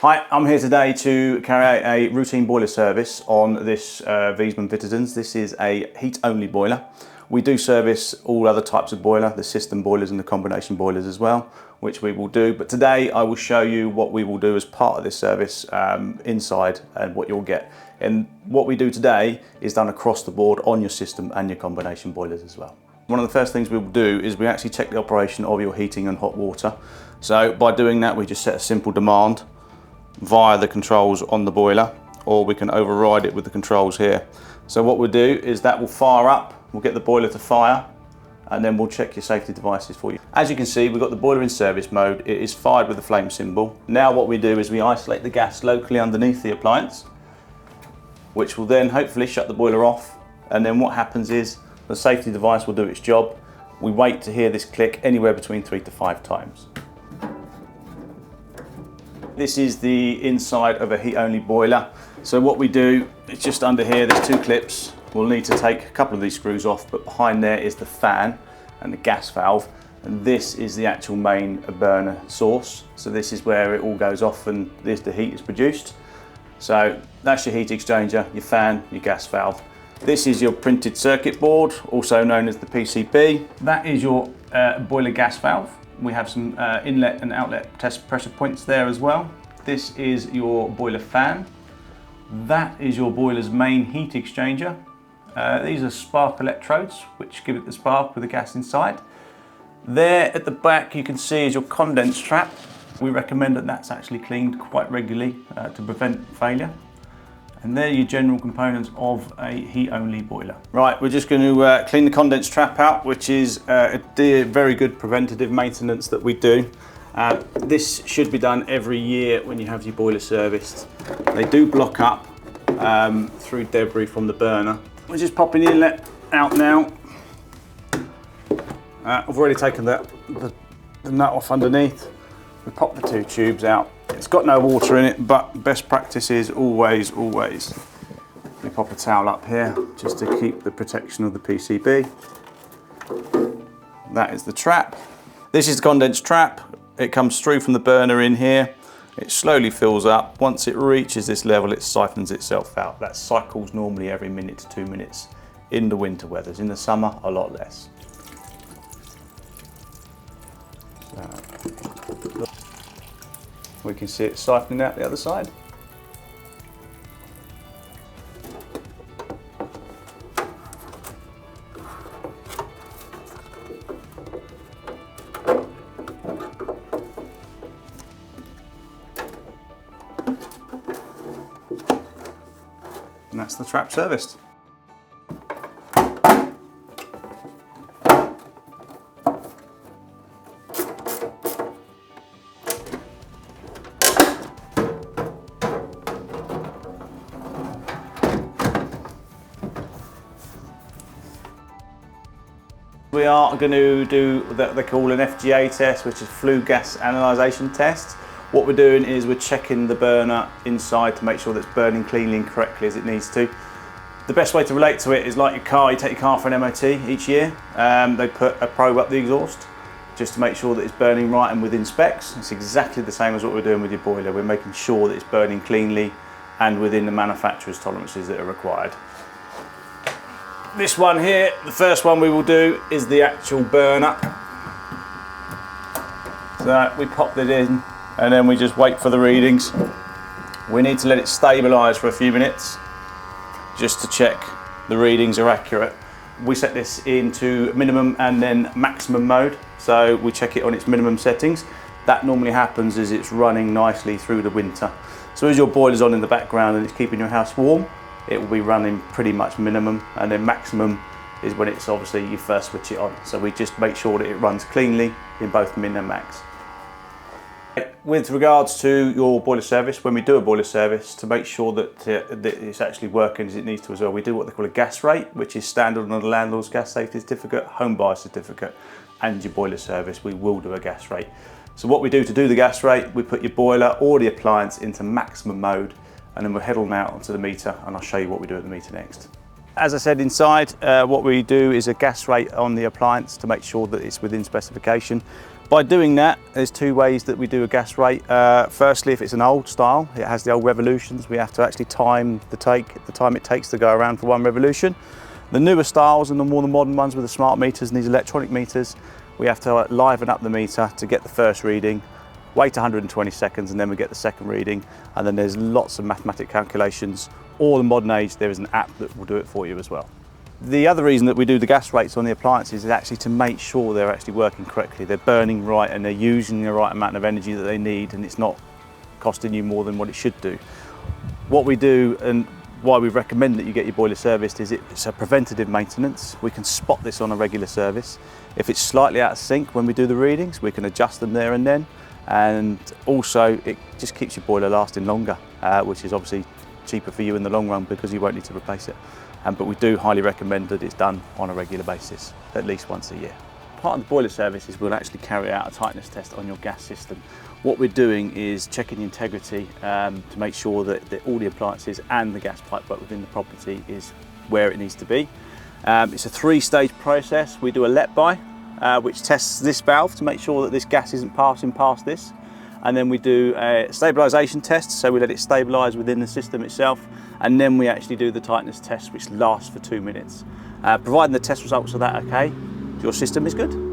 Hi, I'm here today to carry out a routine boiler service on this Viessmann Vitesens. This is a heat-only boiler. We do service all other types of boiler, the system boilers and the combination boilers as well, which we will do. But today I will show you what we will do as part of this service inside and what you'll get. And what we do today is done across the board on your system and your combination boilers as well. One of the first things we will do is we actually check the operation of your heating and hot water. So by doing that, we just set a simple demand via the controls on the boiler, or we can override it with the controls here. So what we'll do is that will fire up, we'll get the boiler to fire, and then we'll check your safety devices for you. As you can see, we've got the boiler in service mode. It is fired with the flame symbol. Now what we do is we isolate the gas locally underneath the appliance, which will then hopefully shut the boiler off. And then what happens is the safety device will do its job. We wait to hear this click anywhere between 3 to 5 times. This is the inside of a heat-only boiler. So what we do, it's just under here, there's 2 clips. We'll need to take a couple of these screws off, but behind there is the fan and the gas valve. And this is the actual main burner source. So this is where it all goes off and the heat is produced. So that's your heat exchanger, your fan, your gas valve. This is your printed circuit board, also known as the PCB. That is your boiler gas valve. We have some inlet and outlet test pressure points there as well. This is your boiler fan. That is your boiler's main heat exchanger. These are spark electrodes, which give it the spark with the gas inside. There at the back you can see is your condense trap. We recommend that that's actually cleaned quite regularly to prevent failure. And they're your general components of a heat-only boiler. Right, we're just going to clean the condense trap out, which is a very good preventative maintenance that we do. This should be done every year when you have your boiler serviced. They do block up through debris from the burner. We're just popping the inlet out now. I've already taken the nut off underneath. We pop the 2 tubes out. It's got no water in it, but best practice is always, we pop a towel up here just to keep the protection of the PCB. That is the trap. This is the condense trap. It comes through from the burner in here. It slowly fills up. Once it reaches this level, it siphons itself out. That cycles normally every minute to 2 minutes in the winter weathers. In the summer, a lot less. We can see it siphoning out the other side. And that's the trap serviced. We are going to do what they call an FGA test, which is flue gas analyzation test. What we're doing is we're checking the burner inside to make sure that it's burning cleanly and correctly as it needs to. The best way to relate to it is like your car. You take your car for an MOT each year. They put a probe up the exhaust just to make sure that it's burning right and within specs. It's exactly the same as what we're doing with your boiler. We're making sure that it's burning cleanly and within the manufacturer's tolerances that are required. This one here, the first one we will do is the actual burner. So we pop that in and then we just wait for the readings. We need to let it stabilise for a few minutes just to check the readings are accurate. We set this into minimum and then maximum mode. So we check it on its minimum settings. That normally happens as it's running nicely through the winter. So as your boiler's on in the background and it's keeping your house warm, it will be running pretty much minimum, and then maximum is when it's obviously you first switch it on. So we just make sure that it runs cleanly in both min and max. With regards to your boiler service, when we do a boiler service, to make sure that it's actually working as it needs to as well, we do what they call a gas rate, which is standard on the landlord's gas safety certificate, home buyer certificate, and your boiler service, we will do a gas rate. So what we do to do the gas rate, we put your boiler or the appliance into maximum mode, and then we'll head on out onto the meter, and I'll show you what we do at the meter next. As I said inside, what we do is a gas rate on the appliance to make sure that it's within specification. By doing that, there's two ways that we do a gas rate. Firstly, if it's an old style, it has the old revolutions, we have to actually time the time it takes to go around for one revolution. The newer styles and the more modern ones with the smart meters and these electronic meters, we have to liven up the meter to get the first reading, wait 120 seconds, and then we get the second reading. And then there's lots of mathematic calculations. Or in modern age, there is an app that will do it for you as well. The other reason that we do the gas rates on the appliances is actually to make sure they're actually working correctly. They're burning right and they're using the right amount of energy that they need, and it's not costing you more than what it should do. What we do and why we recommend that you get your boiler serviced is it's a preventative maintenance. We can spot this on a regular service. If it's slightly out of sync when we do the readings, we can adjust them there and then. And also it just keeps your boiler lasting longer, which is obviously cheaper for you in the long run because you won't need to replace it. But we do highly recommend that it's done on a regular basis, at least once a year. Part of the boiler service is we'll actually carry out a tightness test on your gas system. What we're doing is checking the integrity to make sure that all the appliances and the gas pipework within the property is where it needs to be. It's a 3-stage process. We do a let-by, which tests this valve to make sure that this gas isn't passing past this. And then we do a stabilisation test, so we let it stabilise within the system itself, and then we actually do the tightness test, which lasts for 2 minutes. Providing the test results are that okay, your system is good.